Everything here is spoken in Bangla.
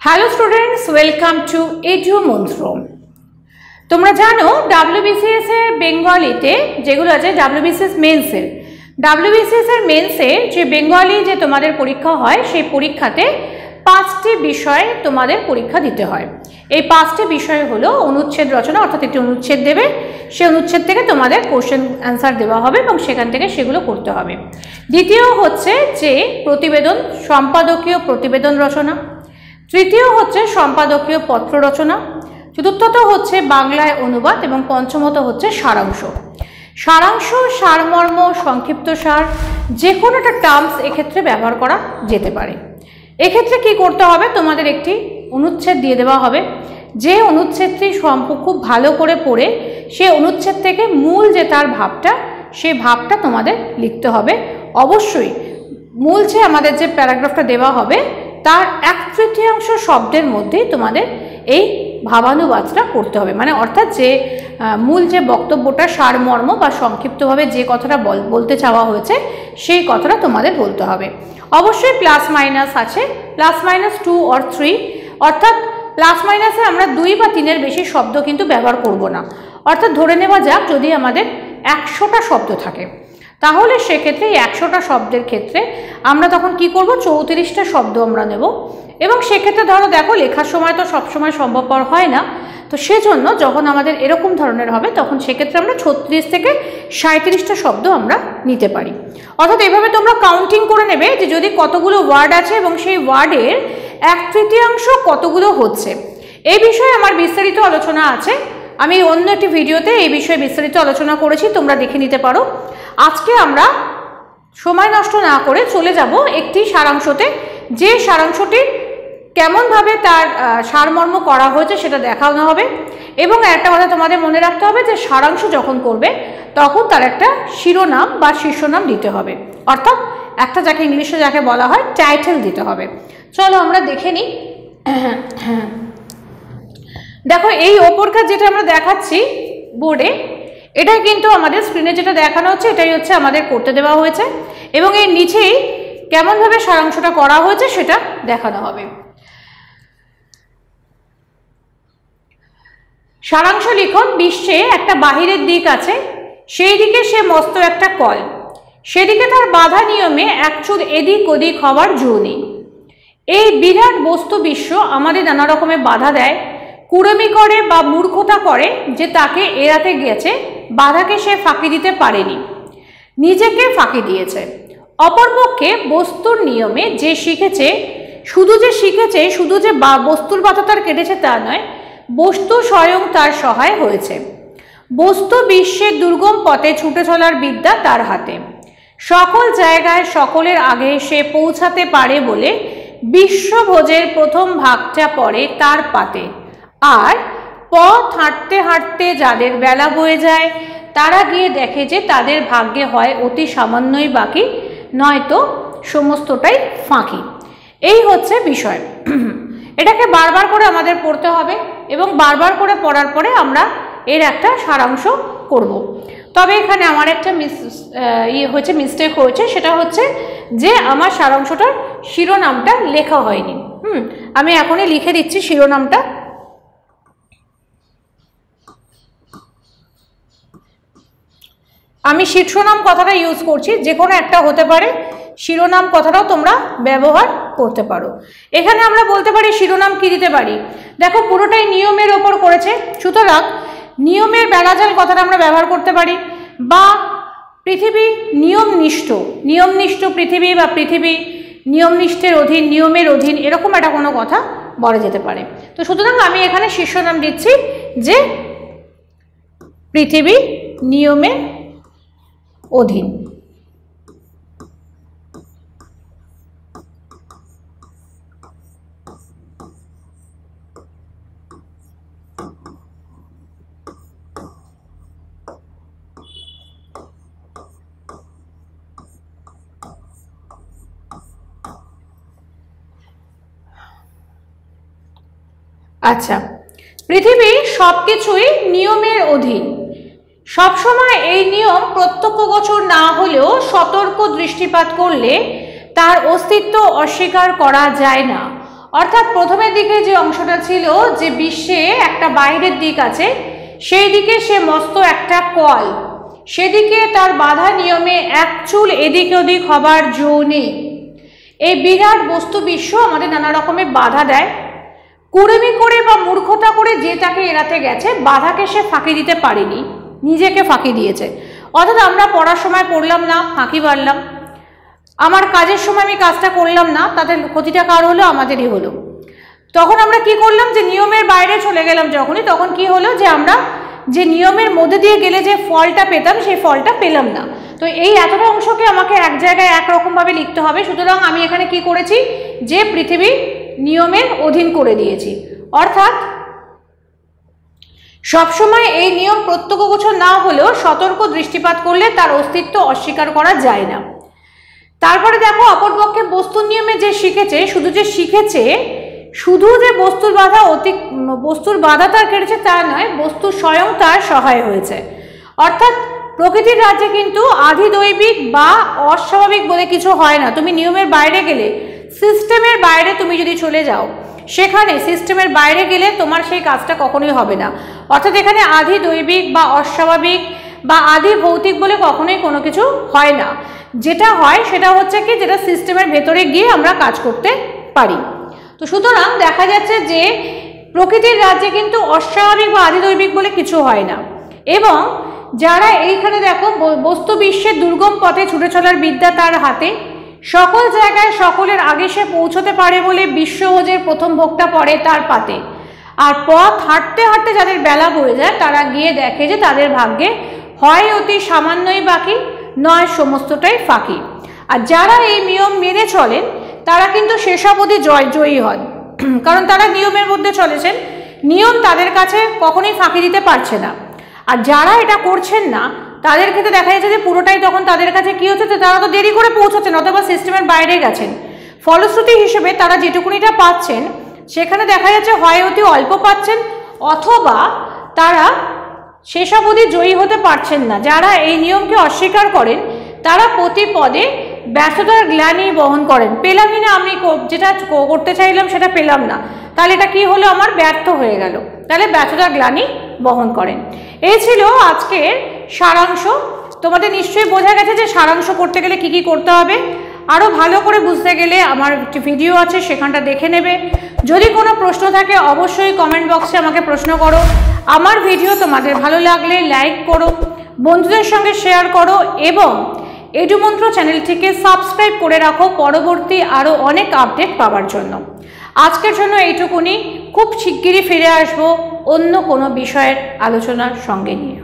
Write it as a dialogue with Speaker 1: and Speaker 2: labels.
Speaker 1: Hello students, welcome to edu মন্ত্র। তোমরা জানো ডাব্লিউবিসিএস এর বেঙ্গলিতে যেগুলো আছে ডাব্লিউবিসিএস মেন্সের যে বেঙ্গলি যে তোমাদের পরীক্ষা হয় সেই পরীক্ষাতে 5টি বিষয় তোমাদের পরীক্ষা দিতে হয়। এই 5টি বিষয় হলো অনুচ্ছেদ রচনা, অর্থাৎ একটি অনুচ্ছেদ দেবে, সেই অনুচ্ছেদ থেকে তোমাদের কোশ্চেন অ্যান্সার দেওয়া হবে এবং সেখান থেকে সেগুলো করতে হবে। দ্বিতীয় হচ্ছে যে প্রতিবেদন, সম্পাদকীয় প্রতিবেদন রচনা। তৃতীয় হচ্ছে সম্পাদকীয় পত্র রচনা। চতুর্থত হচ্ছে বাংলায় অনুবাদ এবং পঞ্চমত হচ্ছে সারাংশ। সারমর্ম, সংক্ষিপ্ত সার, যে কোনো একটা টার্মস এক্ষেত্রে ব্যবহার করা যেতে পারে। এক্ষেত্রে কি করতে হবে, তোমাদের একটি অনুচ্ছেদ দিয়ে দেওয়া হবে, যে অনুচ্ছেদটি খুব ভালো করে পড়ে সেই অনুচ্ছেদ থেকে মূল যে তার ভাবটা, সেই ভাবটা তোমাদের লিখতে হবে। অবশ্যই মূল যে আমাদের যে প্যারাগ্রাফটা দেওয়া হবে তার 1/3 শব্দের মধ্যেই তোমাদের এই ভাবানুবাদটা করতে হবে, মানে অর্থাৎ যে মূল যে বক্তব্যটা সারমর্ম বা সংক্ষিপ্তভাবে যে কথাটা বলতে চাওয়া হয়েছে সেই কথাটা তোমাদের বলতে হবে। অবশ্যই প্লাস মাইনাস আছে, +-2 or 3, অর্থাৎ প্লাস মাইনাসে আমরা 2 বা 3-এর বেশি শব্দ কিন্তু ব্যবহার করব না। অর্থাৎ ধরে নেওয়া যাক যদি আমাদের 100টা শব্দ থাকে, তাহলে সেক্ষেত্রে এই 100টা শব্দের ক্ষেত্রে আমরা তখন কি করব, 34টা শব্দ আমরা নেব। এবং সেক্ষেত্রে ধরো দেখো লেখার সময় তো সবসময় সম্ভবপর হয় না, তো সেজন্য যখন আমাদের এরকম ধরনের হবে তখন সেক্ষেত্রে আমরা 36 থেকে 37টা শব্দ আমরা নিতে পারি। অর্থাৎ এভাবে তোমরা কাউন্টিং করে নেবে যে যদি কতগুলো ওয়ার্ড আছে এবং সেই ওয়ার্ডের 1/3 কতগুলো হচ্ছে। এই বিষয়ে আমার বিস্তারিত আলোচনা আছে, আমি অন্য একটি ভিডিওতে এই বিষয়ে বিস্তারিত আলোচনা করেছি, তোমরা দেখে নিতে পারো। আজকে আমরা সময় নষ্ট না করে চলে যাব একটি সারাংশতে, যে সারাংশটি কেমনভাবে তার সারমর্ম করা হয়েছে সেটা দেখানো হবে। এবং একটা কথা তোমাদের মনে রাখতে হবে যে সারাংশ যখন করবে তখন তার একটা শিরোনাম বা শীর্ষনাম দিতে হবে, অর্থাৎ একটা যাকে ইংলিশে যাকে বলা হয় টাইটেল দিতে হবে। চলো আমরা দেখে নিই। দেখো এই ওপরকার যেটা আমরা দেখাচ্ছি বোর্ডে, এটাই কিন্তু আমাদের স্ক্রিনে যেটা দেখানো হচ্ছে এটাই হচ্ছে আমাদের করতে দেওয়া হয়েছে, এবং এর নিচেই কেমনভাবে সারাংশটা করা হয়েছে সেটা দেখানো হবে। সারাংশ লিখন: বিশ্বে একটা বাহিরের দিক আছে, সেই দিকে সে মস্ত একটা কল, সেদিকে তার বাধা নিয়মে একচুল এদিক ওদিক হওয়ার জো নেই। এই বিরাট বস্তু বিশ্ব আমাদের নানা রকমের বাধা দেয়, কুড়েমি করে বা মূর্খতা করে যে তাকে এড়াতে গেছে, বাধাকে সে ফাঁকি দিতে পারেনি, নিজেকে ফাঁকি দিয়েছে। অপরপক্ষে বস্তুর নিয়মে যে শিখেছে, শুধু যে বস্তুর বাধা তার কেটেছে তা নয়, বস্তু স্বয়ং তার সহায় হয়েছে। বস্তু বিশ্বের দুর্গম পথে ছুটে চলার বিদ্যা তার হাতে, সকল জায়গায় সকলের আগে সে পৌঁছাতে পারে বলে বিশ্বভোজের প্রথম ভাগটা পড়ে তার পাতে। আর পথ হাঁটতে হাঁটতে যাদের বেলা বয়ে যায় তারা গিয়ে দেখে যে তাদের ভাগ্যে হয় অতি সামান্যই বাকি, নয়তো সমস্তটাই ফাঁকি। এই হচ্ছে বিষয়। এটাকে বারবার করে আমাদের পড়তে হবে এবং বারবার করে পড়ার পরে আমরা এর একটা সারাংশ করব। তবে এখানে আমার একটা মিস্টেক হয়েছে, সেটা হচ্ছে যে আমার সারাংশটার শিরোনামটা লেখা হয়নি। আমি এখনই লিখে দিচ্ছি শিরোনামটা। আমি শীর্ষনাম কথাটা ইউজ করছি, যে কোনো একটা হতে পারে, শিরোনাম কথাটাও তোমরা ব্যবহার করতে পারো। এখানে আমরা বলতে পারি শিরোনাম কি দিতে পারি, দেখো পুরোটাই নিয়মের ওপর করেছে, সুতরাং নিয়মের বেড়াজাল কথাটা আমরা ব্যবহার করতে পারি, বা পৃথিবী নিয়মনিষ্ঠ পৃথিবী, বা পৃথিবী নিয়মনিষ্ঠের অধীন, নিয়মের অধীন, এরকম একটা কোনো কথা বলা যেতে পারে। তো সুতরাং আমি এখানে শীর্ষনাম দিচ্ছি যে পৃথিবী নিয়মের অধীন। আচ্ছা, পৃথিবী সবকিছুই নিয়মের অধীন, সবসময় এই নিয়ম প্রত্যক্ষগোচর না হলেও সতর্ক দৃষ্টিপাত করলে তার অস্তিত্ব অস্বীকার করা যায় না। অর্থাৎ প্রথমের দিকে যে অংশটা ছিল যে বিশ্বে একটা বাইরের দিক আছে, সেই দিকে সে মস্ত একটা কল, সেদিকে তার বাধা নিয়মে এক চুল এদিক ওদিক হবার জো নেই। এই বিরাট বস্তু বিশ্ব আমাদের নানা রকমের বাধা দেয়, কুড়েমি করে বা মূর্খতা করে যে তাকে এড়াতে গেছে, বাধাকে সে ফাঁকি দিতে পারেনি, নিজেকে ফাঁকি দিয়েছে। অর্থাৎ আমরা পড়ার সময় পড়লাম না, ফাঁকি মারলাম, আমার কাজের সময় আমি কাজটা করলাম না, তাদের ক্ষতিটা কার হলো? আমাদেরই হলো। তখন আমরা কি করলাম, যে নিয়মের বাইরে চলে গেলাম যখনই, তখন কি হলো যে আমরা যে নিয়মের মধ্যে দিয়ে গেলে যে ফলটা পেতাম সেই ফলটা পেলাম না। তো এই এতটা অংশকে আমাকে এক জায়গায় একরকমভাবে লিখতে হবে। সুতরাং আমি এখানে কি করেছি, যে পৃথিবী নিয়মের অধীন করে দিয়েছি। অর্থাৎ সবসময় এই নিয়ম প্রত্যক্ষগোচর না হলেও সতর্ক দৃষ্টিপাত করলে তার অস্তিত্ব অস্বীকার করা যায় না। তারপরে দেখো, অপরপক্ষে বস্তুর নিয়মে যে শিখেছে, শুধু যে বস্তুর বাধা তার কেটেছে তা নয়, বস্তু স্বয়ং তার সহায় হয়েছে। অর্থাৎ প্রকৃতির রাজ্যে কিন্তু আধিদৈবিক বা অস্বাভাবিক বলে কিছু হয় না। তুমি নিয়মের বাইরে গেলে, সিস্টেমের বাইরে তুমি যদি চলে যাও, সেখানে সিস্টেমের বাইরে গেলে তোমার সেই কাজটা কখনোই হবে না। অর্থাৎ এখানে আধিদৈবিক বা অস্বাভাবিক বা আদি ভৌতিক বলে কখনোই কোনো কিছু হয় না। যেটা হয় সেটা হচ্ছে কি, যেটা সিস্টেমের ভেতরে গিয়ে আমরা কাজ করতে পারি। তো সুতরাং দেখা যাচ্ছে যে প্রকৃতির রাজ্যে কিন্তু অস্বাভাবিক বা আদিদৈবিক বলে কিছু হয় না। এবং যারা এইখানে দেখো, বস্তু বিশ্বের দুর্গম পথে ছুটে চলার বিদ্যা তার হাতে, সকল জায়গায় সকলের আগে সে পৌঁছতে পারে বলে বিশ্বভোজের প্রথম ভোগটা পড়ে তার পাতে। আর পথ হাঁটতে হাঁটতে যাদের বেলা বয়ে যায়, তারা গিয়ে দেখে যে তাদের ভাগ্যে হয় অতি সামান্যই বাকি, নয় সমস্তটাই ফাঁকি। আর যারা এই নিয়ম মেনে চলেন তারা কিন্তু শেষ অবধি জয়ী হন, কারণ তারা নিয়মের মধ্যে চলেছেন, নিয়ম তাদের কাছে কখনোই ফাঁকি দিতে পারছে না। আর যারা এটা করছেন না, তাদের ক্ষেত্রে দেখা যাচ্ছে যে পুরোটাই তখন তাদের কাছে কি হচ্ছে, তারা তো দেরি করে পৌঁছাচ্ছেন অথবা সিস্টেমের বাইরে গেছেন। ফলশ্রুতি হিসেবে তারা যেটুকুনিটা পাচ্ছেন সেখানে দেখা যাচ্ছে হয় অতি অল্প পাচ্ছেন, অথবা তারা শেষ অবধি জয়ী হতে পারছেন না। যারা এই নিয়মকে অস্বীকার করেন তারা প্রতি পদে ব্যর্থতার গ্লানি বহন করেন। পেলামই না, আমি যেটা করতে চাইলাম সেটা পেলাম না, তাহলে এটা কি হলো, আমার ব্যর্থ হয়ে গেল, তাহলে ব্যর্থতার গ্লানি বহন করেন। এই ছিল আজকের সারাংশ। তোমাদের নিশ্চয়ই বোঝা গেছে যে সারাংশ করতে গেলে কি কি করতে হবে। আরও ভালো করে বুঝতে গেলে আমার একটি ভিডিও আছে, সেখানটা দেখে নেবে। যদি কোনো প্রশ্ন থাকে অবশ্যই কমেন্ট বক্সে আমাকে প্রশ্ন করো। আমার ভিডিও তোমাদের ভালো লাগলে লাইক করো, বন্ধুদের সঙ্গে শেয়ার করো এবং এডুমন্ত্র চ্যানেলটিকে সাবস্ক্রাইব করে রাখো পরবর্তী আরও অনেক আপডেট পাওয়ার জন্য। আজকের জন্য এইটুকুনি। খুব শিগগিরই ফিরে আসবো অন্য কোনো বিষয়ের আলোচনার সঙ্গে নিয়ে।